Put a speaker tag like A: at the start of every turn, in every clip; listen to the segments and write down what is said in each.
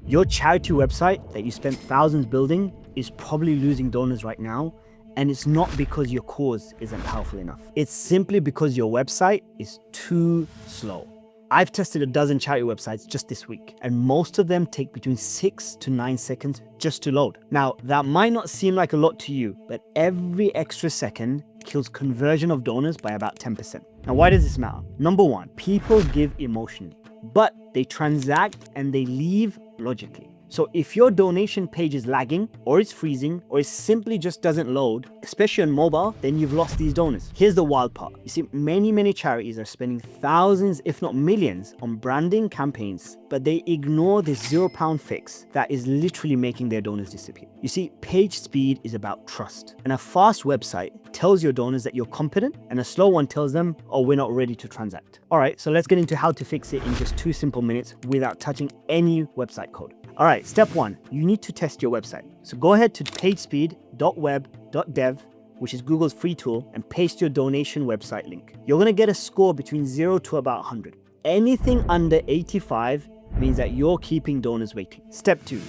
A: Your charity website that you spent thousands building is probably losing donors right now. And it's not because your cause isn't powerful enough. It's simply because your website is too slow. I've tested a dozen charity websites just this week, and most of them take between 6 to 9 seconds just to load. Now, that might not seem like a lot to you, but every extra second kills conversion of donors by about 10%. Now, why does this matter? Number one, people give emotionally, but they transact and they leave logically. So if your donation page is lagging, or it's freezing, or it simply just doesn't load, especially on mobile, then you've lost these donors. Here's the wild part. You see, many charities are spending thousands, if not millions, on branding campaigns, but they ignore this £0 fix that is literally making their donors disappear. You see, page speed is about trust. And a fast website tells your donors that you're competent, and a slow one tells them, oh, we're not ready to transact. All right, so let's get into how to fix it in just 2 simple minutes without touching any website code. All right, step 1, you need to test your website. So go ahead to pagespeed.web.dev, which is Google's free tool, and paste your donation website link. You're gonna get a score between 0 to about 100. Anything under 85 means that you're keeping donors waiting. Step 2,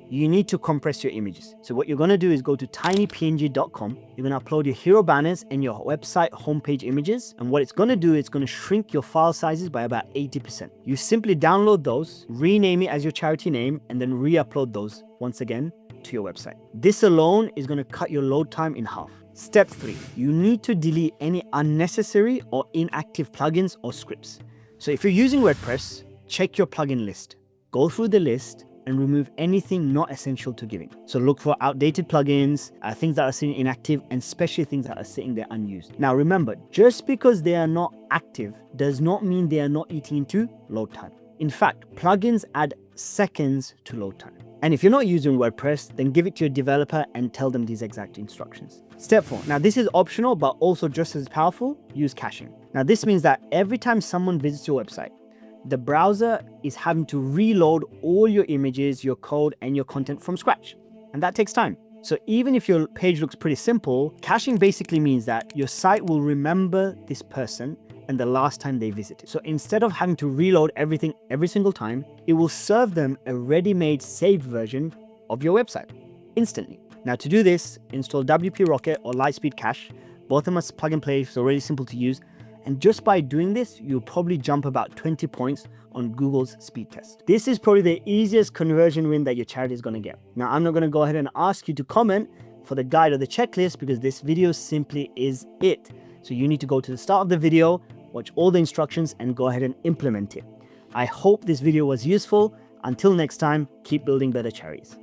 A: you need to compress your images. So what you're gonna do is go to tinypng.com. You're gonna upload your hero banners and your website homepage images. And what it's gonna do, it's gonna shrink your file sizes by about 80%. You simply download those, rename it as your charity name, and then re-upload those once again to your website. This alone is gonna cut your load time in half. Step 3, you need to delete any unnecessary or inactive plugins or scripts. So if you're using WordPress, check your plugin list. Go through the list and remove anything not essential to giving. So look for outdated plugins, things that are sitting inactive, and especially things that are sitting there unused. Now remember, just because they are not active does not mean they are not eating into load time. In fact, plugins add seconds to load time. And if you're not using WordPress, then give it to your developer and tell them these exact instructions. Step 4, now this is optional, but also just as powerful, use caching. Now this means that every time someone visits your website, the browser is having to reload all your images, your code, and your content from scratch. And that takes time. So even if your page looks pretty simple, caching basically means that your site will remember this person and the last time they visited. So instead of having to reload everything every single time, it will serve them a ready-made saved version of your website instantly. Now to do this, install WP Rocket or Lightspeed Cache. Both of them are plug and play, so really simple to use. And just by doing this, you'll probably jump about 20 points on Google's speed test. This is probably the easiest conversion win that your charity is going to get. Now, I'm not going to go ahead and ask you to comment for the guide or the checklist because this video simply is it. So you need to go to the start of the video, watch all the instructions, and go ahead and implement it. I hope this video was useful. Until next time, keep building better charities.